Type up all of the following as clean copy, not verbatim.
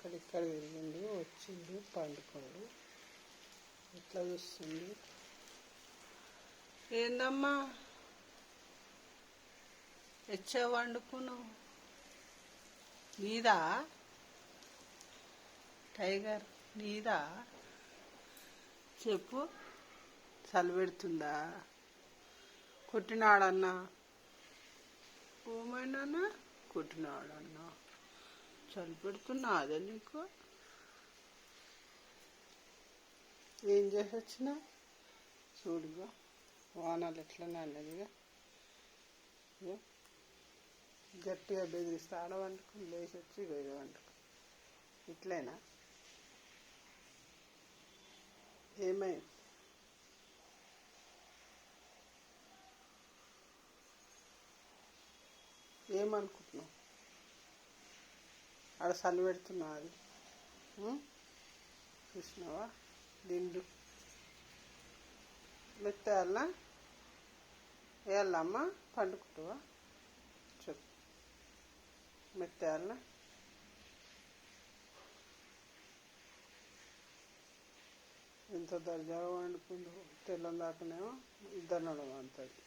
అక్కడిక్కడ తిరిగిండు, వచ్చిండు, పండుకోండు. ఎట్లా చూస్తుంది? ఏందమ్మా ఎచ్చా వండుకున్నావు? నీదా టైగర్? నీదా? చెప్పు. చలి పెడుతుందా? కొట్టినాడన్నా? ఏమైనా కొట్టినాడన్నా? చలి పెడుతున్నా అదే నీకు? ఏం చేసి వచ్చినా చూడుగా, వానాలు ఎట్లనే అన్నదిగా. గట్టిగా బెదిరిస్తే ఆడవంటుకుని లేచి వచ్చి వేరే వంటుకు ఇట్లయినా ఏమైంది? ఏమనుకుంటున్నావు? ఆడ చలి పెడుతున్నావు అది చూసినావా? దిండు మెత్తేయాలనా? వేయాలమ్మా? పండుకుంటావా? చెప్పు. మెత్తేయాలనా? ఎంత దర్జాగా వండుకుందో. తెల్లం దాకానేమో ఇద్దరు నడమ అంతది,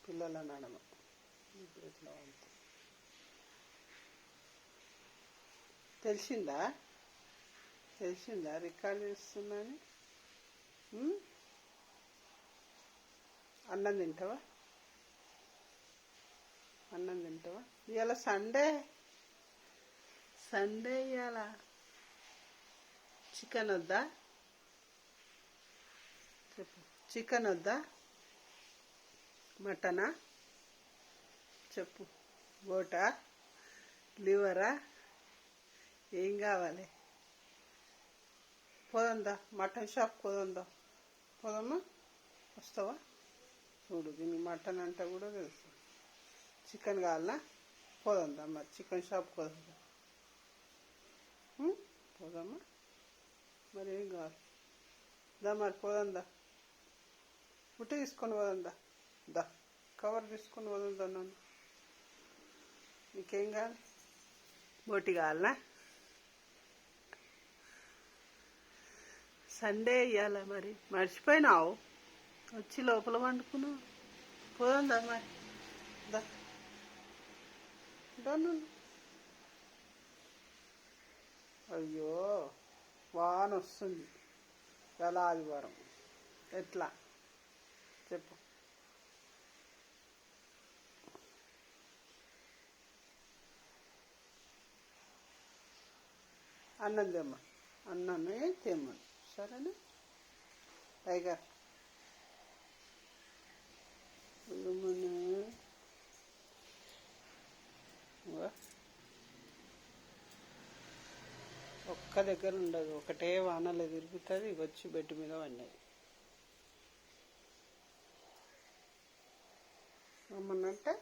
పిల్లల నడమ. ఇప్పుడు ఇట్లా అంత తెలిసిందా? రికార్డ్ చేస్తున్నాని. అన్నం తింటావా? ఇవాళ సండే ఇవాళ చికెన్ వద్దా? చెప్పు. చికెన్ వద్దా? మటనా? చెప్పు. బోటా? లివరా? ఏం కావాలి? పోదందా? మటన్ షాప్ పోదమ్మా? వస్తావా? చూడు, దీనికి మటన్ అంటే కూడా తెలుసు. చికెన్ కావాలనా? పోదా మరి చికెన్ షాప్ పోదా? పోదమ్మా? మరి ఏం కావాలి? మరి పోదా? బుట్ట తీసుకొని పోదా? కవర్ తీసుకొని పోదా? నన్ను నీకేం కావాలి? బోటి కావాలనా? సండే ఇవ్వాల మరి మర్చిపోయినావు, వచ్చి లోపల వండుకున్నావు. పోదా మరి? అయ్యో, వాన వస్తుంది. ఎలా ఆదివారం ఎట్లా చెప్పు. అన్నం తెమ్మా, అన్నమే తెమ్మను. సరేనా టైగర్? ఒక్క దగ్గర ఉండదు, ఒకటే వానలో తిరుగుతుంది. వచ్చి బెడ్ మీద పడినది. అమ్మనంటే